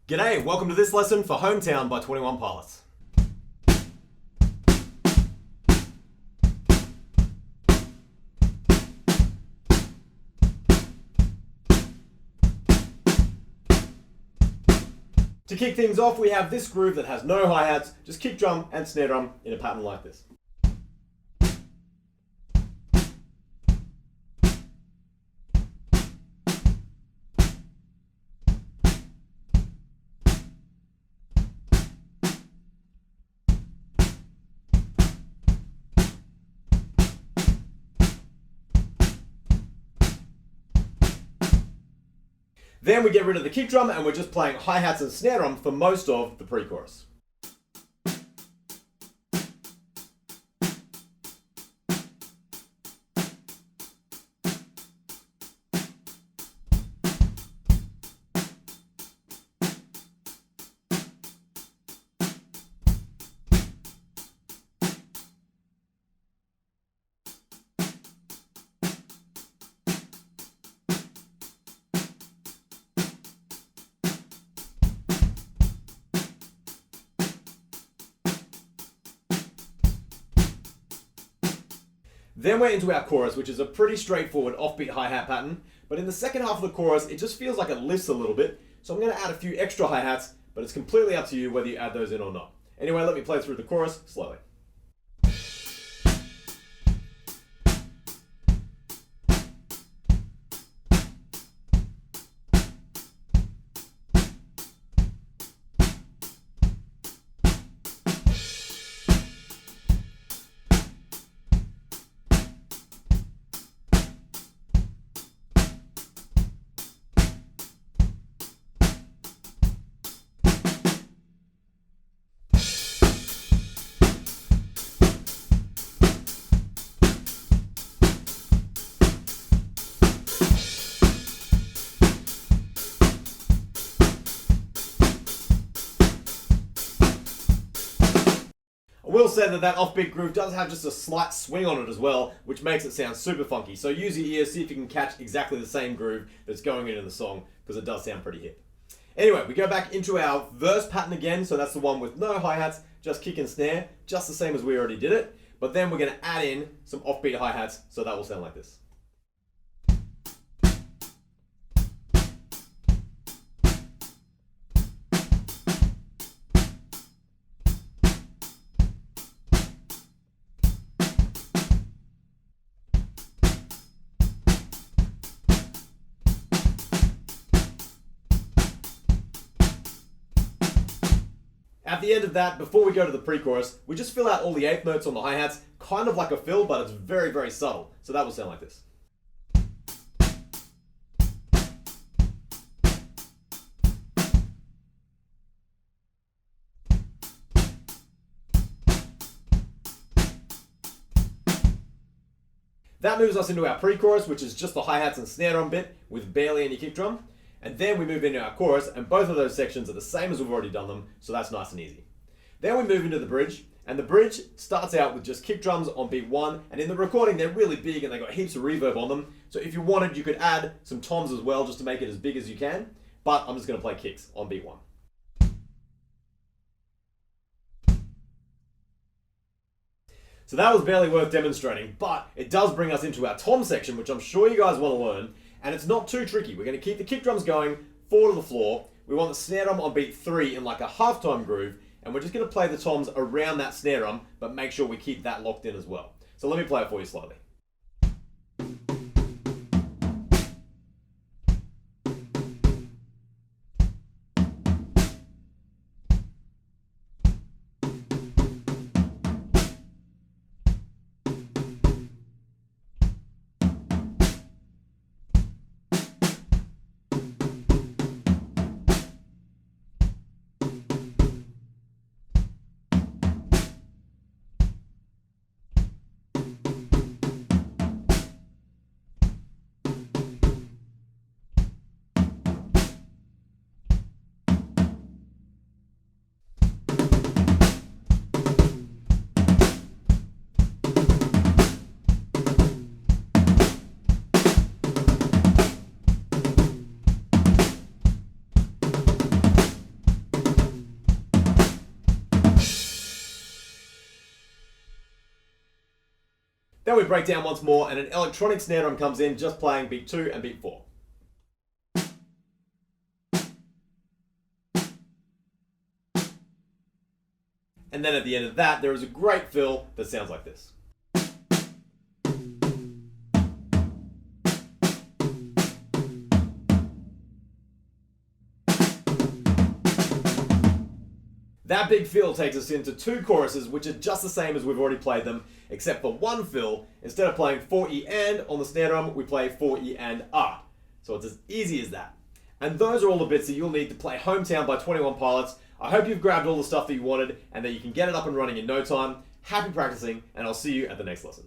G'day, welcome to this lesson for Hometown by 21 Pilots. To kick things off, we have this groove that has no hi-hats, just kick drum and snare drum in a pattern like this. Then we get rid of the kick drum and we're just playing hi-hats and snare drum for most of the pre-chorus. Then we're into our chorus, which is a pretty straightforward offbeat hi-hat pattern, but in the second half of the chorus, it just feels like it lifts a little bit, so I'm going to add a few extra hi-hats, but it's completely up to you whether you add those in or not. Anyway, let me play through the chorus slowly. I will say that offbeat groove does have just a slight swing on it as well, which makes it sound super funky. So use your ears, see if you can catch exactly the same groove that's going in the song, because it does sound pretty hip. Anyway, we go back into our verse pattern again, so that's the one with no hi-hats, just kick and snare, just the same as we already did it. But then we're going to add in some offbeat hi-hats, so that will sound like this. At the end of that, before we go to the pre-chorus, we just fill out all the eighth notes on the hi-hats, kind of like a fill, but it's very, very subtle. So that will sound like this. That moves us into our pre-chorus, which is just the hi-hats and snare drum bit with barely any kick drum. And then we move into our chorus, and both of those sections are the same as we've already done them, so that's nice and easy. Then we move into the bridge, and the bridge starts out with just kick drums on beat 1, and in the recording they're really big and they've got heaps of reverb on them, so if you wanted you could add some toms as well just to make it as big as you can, but I'm just going to play kicks on beat 1. So that was barely worth demonstrating, but it does bring us into our tom section, which I'm sure you guys want to learn. And it's not too tricky. We're going to keep the kick drums going, 4 to the floor. We want the snare drum on beat 3 in like a halftime groove. And we're just going to play the toms around that snare drum, but make sure we keep that locked in as well. So let me play it for you slowly. Then we break down once more and an electronic snare drum comes in just playing beat 2 and beat 4. And then at the end of that, there is a great fill that sounds like this. That big fill takes us into 2 choruses which are just the same as we've already played them, except for one fill, instead of playing 4E and on the snare drum, we play 4E and R. So it's as easy as that. And those are all the bits that you'll need to play Hometown by 21 Pilots. I hope you've grabbed all the stuff that you wanted and that you can get it up and running in no time. Happy practicing, and I'll see you at the next lesson.